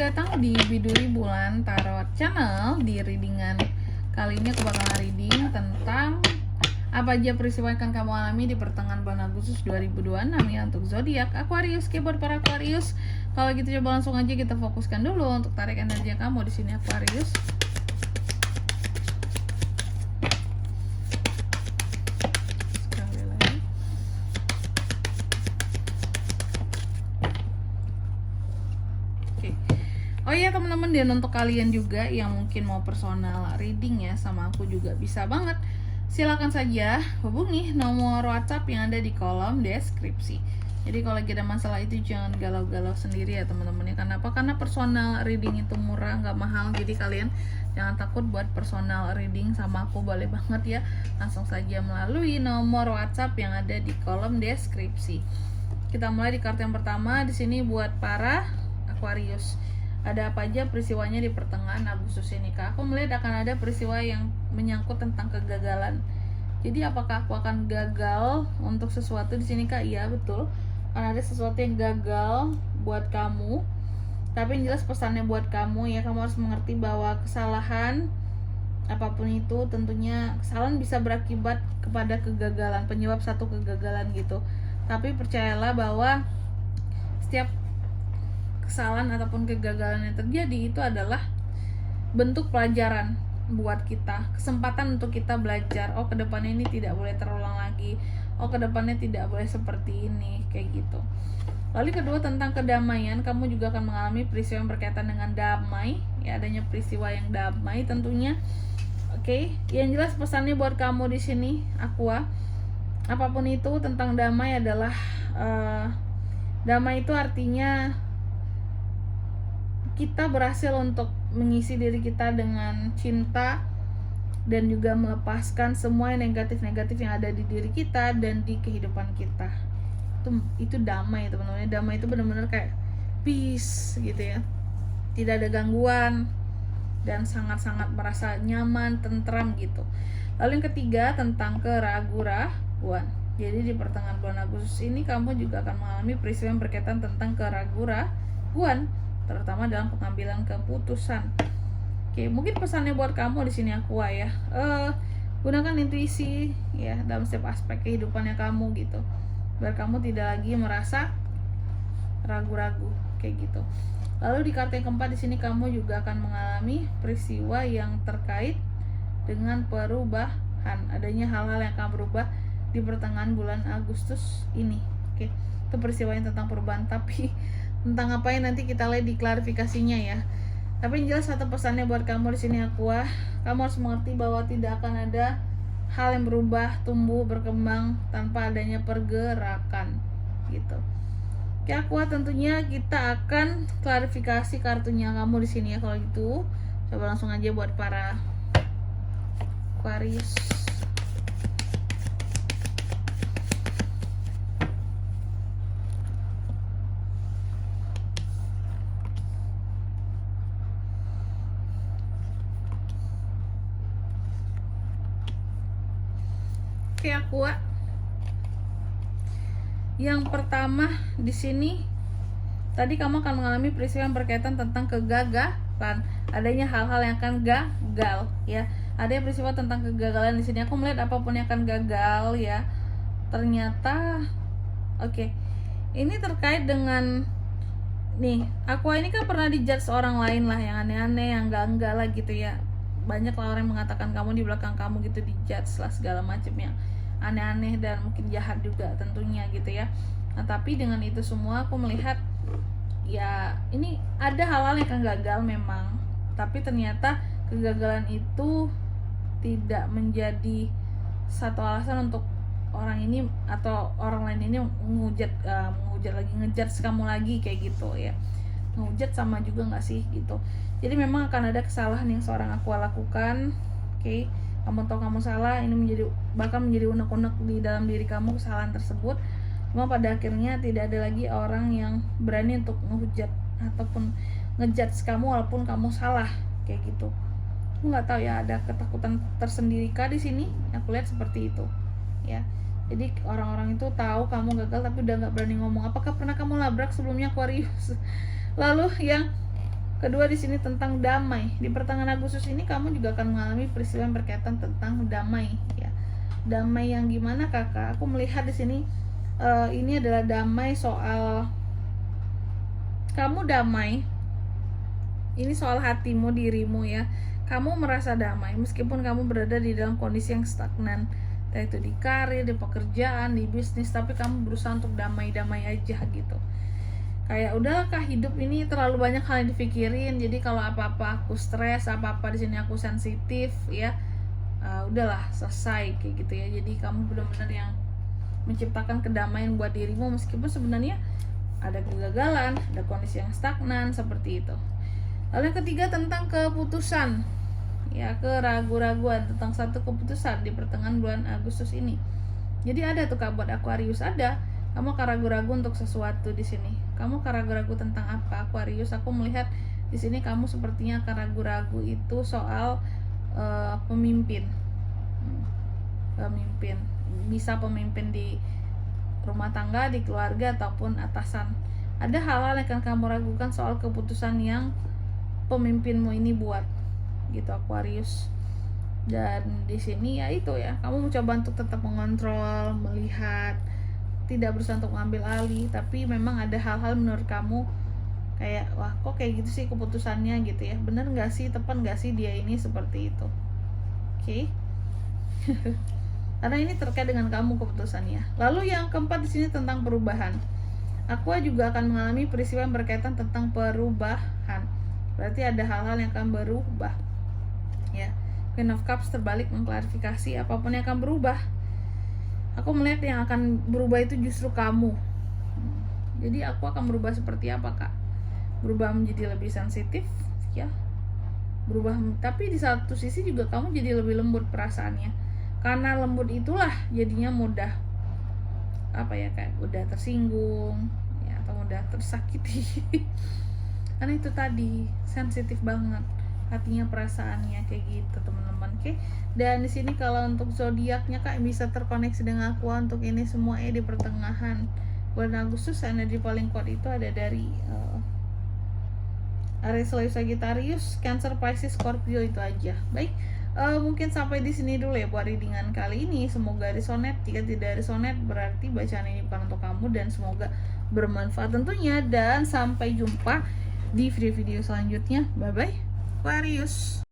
Selamat datang di Biduri Bulan Tarot Channel. Di readingan kali ini aku bakalan reading tentang apa aja peristiwa yang akan kamu alami di pertengahan bulan Agustus 2026 ya untuk zodiak Aquarius. Keyboard para Aquarius. Kalau gitu coba langsung aja kita fokuskan dulu untuk tarik energi kamu di sini Aquarius. Oh iya teman-teman, dan untuk kalian juga yang mungkin mau personal reading ya sama aku juga bisa banget. Silakan saja hubungi nomor WhatsApp yang ada di kolom deskripsi. Jadi kalau lagi ada masalah itu jangan galau-galau sendiri ya teman-teman ya. Kenapa? Karena personal reading itu murah, nggak mahal. Jadi kalian jangan takut buat personal reading sama aku, boleh banget ya. Langsung saja melalui nomor WhatsApp yang ada di kolom deskripsi. Kita mulai di kartu yang pertama di sini buat para Aquarius. Ada apa aja peristiwanya di pertengahan Agustus ini Kak? Aku melihat akan ada peristiwa yang menyangkut tentang kegagalan. Jadi apakah aku akan gagal untuk sesuatu di sini Kak? Iya betul. Karena ada sesuatu yang gagal buat kamu. Tapi yang jelas pesannya buat kamu ya, kamu harus mengerti bahwa kesalahan apapun itu tentunya kesalahan bisa berakibat kepada kegagalan, penyebab satu kegagalan gitu. Tapi percayalah bahwa setiap kesalahan ataupun kegagalan yang terjadi itu adalah bentuk pelajaran buat kita, kesempatan untuk kita belajar. Oh kedepannya ini tidak boleh terulang lagi, oh kedepannya tidak boleh seperti ini, kayak gitu. Lalu kedua tentang kedamaian, kamu juga akan mengalami peristiwa yang berkaitan dengan damai ya, adanya peristiwa yang damai tentunya. Oke, yang jelas pesannya buat kamu di sini Aqua, apapun itu tentang damai adalah damai itu artinya kita berhasil untuk mengisi diri kita dengan cinta dan juga melepaskan semua yang negatif-negatif yang ada di diri kita dan di kehidupan kita. Itu damai teman-teman. Damai itu benar-benar kayak peace gitu ya. Tidak ada gangguan dan sangat-sangat merasa nyaman, tentram gitu. Lalu yang ketiga tentang keraguan. Jadi di pertengahan bulan Agustus ini kamu juga akan mengalami peristiwa yang berkaitan tentang keraguan, terutama dalam pengambilan keputusan. Oke, mungkin pesannya buat kamu di sini Aqua ya. Gunakan intuisi ya dalam setiap aspek kehidupannya kamu gitu. Biar kamu tidak lagi merasa ragu-ragu kayak gitu. Lalu di kartu yang keempat di sini kamu juga akan mengalami peristiwa yang terkait dengan perubahan. Adanya hal-hal yang akan berubah di pertengahan bulan Agustus ini. Oke, itu peristiwa yang tentang perubahan, tapi tentang apa yang nanti kita lihat di klarifikasinya ya. Tapi yang jelas satu pesannya buat kamu di sini Aqua, kamu harus mengerti bahwa tidak akan ada hal yang berubah, tumbuh, berkembang tanpa adanya pergerakan gitu. Oke Aqua, tentunya kita akan klarifikasi kartunya kamu di sini ya. Kalau gitu, coba langsung aja buat para Aquarius. Oke Aqua, yang pertama di sini tadi kamu akan mengalami peristiwa yang berkaitan tentang kegagalan, adanya hal-hal yang akan gagal ya. Ada peristiwa tentang kegagalan di sini. Aku melihat apapun yang akan gagal ya. Ternyata oke. Ini terkait dengan nih, Aqua ini kan pernah dijudge orang lain lah yang aneh-aneh, yang enggak lah gitu ya. Banyak lah orang yang mengatakan kamu di belakang kamu gitu dijudge lah segala macam yang aneh-aneh dan mungkin jahat juga tentunya gitu ya. Nah tapi dengan itu semua aku melihat ya ini ada hal-hal yang akan gagal memang, tapi ternyata kegagalan itu tidak menjadi satu alasan untuk orang ini atau orang lain ini ngehujat lagi, ngejudge kamu lagi kayak gitu ya. Ngehujat sama juga nggak sih gitu. Jadi memang akan ada kesalahan yang seorang Aqua lakukan. Oke, kamu tahu kamu salah, ini bahkan menjadi unek-unek di dalam diri kamu kesalahan tersebut. Cuma pada akhirnya tidak ada lagi orang yang berani untuk ngehujat ataupun ngejudge kamu walaupun kamu salah kayak gitu. Aku nggak tahu ya, ada ketakutan tersendiri kah di sini? Aku lihat seperti itu ya. Jadi orang-orang itu tahu kamu gagal tapi udah nggak berani ngomong. Apakah pernah kamu labrak sebelumnya Aquarius? Lalu yang Kedua di sini tentang damai. Di pertengahan Agustus ini kamu juga akan mengalami peristiwa yang berkaitan tentang damai ya. Damai yang gimana kakak? Aku melihat di sini ini adalah damai soal kamu damai. Ini soal hatimu, dirimu ya. Kamu merasa damai meskipun kamu berada di dalam kondisi yang stagnan, entah itu di karir, di pekerjaan, di bisnis, tapi kamu berusaha untuk damai-damai aja gitu. Kayak udahkah hidup ini terlalu banyak hal yang dipikirin, jadi kalau apa-apa aku stres, apa-apa di sini aku sensitif ya, udahlah selesai kayak gitu ya. Jadi kamu benar-benar yang menciptakan kedamaian buat dirimu meskipun sebenarnya ada kegagalan, ada kondisi yang stagnan seperti itu. Lalu yang ketiga tentang keputusan ya, keraguan-raguan tentang satu keputusan di pertengahan bulan Agustus ini. Jadi ada tuh Kak buat Aquarius, ada kamu ragu-ragu untuk sesuatu di sini. Kamu ragu-ragu tentang apa Aquarius? Aku melihat di sini kamu sepertinya akan ragu-ragu itu soal pemimpin. Pemimpin. Bisa pemimpin di rumah tangga, di keluarga ataupun atasan. Ada hal-hal yang akan kamu ragukan soal keputusan yang pemimpinmu ini buat gitu Aquarius. Dan di sini ya itu ya, kamu mencoba untuk tetap mengontrol, melihat, tidak berusaha untuk mengambil alih, tapi memang ada hal-hal menurut kamu kayak wah kok kayak gitu sih keputusannya gitu ya, bener nggak sih, tepat nggak sih dia ini seperti itu. Oke. Karena ini terkait dengan kamu keputusannya. Lalu yang keempat di sini tentang perubahan. Aqua juga akan mengalami peristiwa yang berkaitan tentang perubahan. Berarti ada hal-hal yang akan berubah ya. Queen of Cups terbalik mengklarifikasi apapun yang akan berubah. Aku melihat yang akan berubah itu justru kamu. Jadi aku akan berubah seperti apa Kak? Berubah menjadi lebih sensitif ya. Berubah, tapi di satu sisi juga kamu jadi lebih lembut perasaannya. Karena lembut itulah jadinya mudah apa ya, kayak udah tersinggung ya, atau mudah tersakiti. Karena itu tadi sensitif banget hatinya, perasaannya kayak gitu teman-teman. Oke. Dan di sini kalau untuk zodiaknya Kak bisa terkoneksi dengan aku untuk ini semua di pertengahan bulan Agustus. Energi paling kuat itu ada dari Aries, Leo, Sagittarius, Cancer, Pisces, Scorpio, itu aja. Baik, mungkin sampai di sini dulu ya buat readingan kali ini. Semoga resonate. Jika tidak resonate berarti bacaan ini bukan untuk kamu, dan semoga bermanfaat tentunya. Dan sampai jumpa di video-video selanjutnya. Bye bye Aquarius.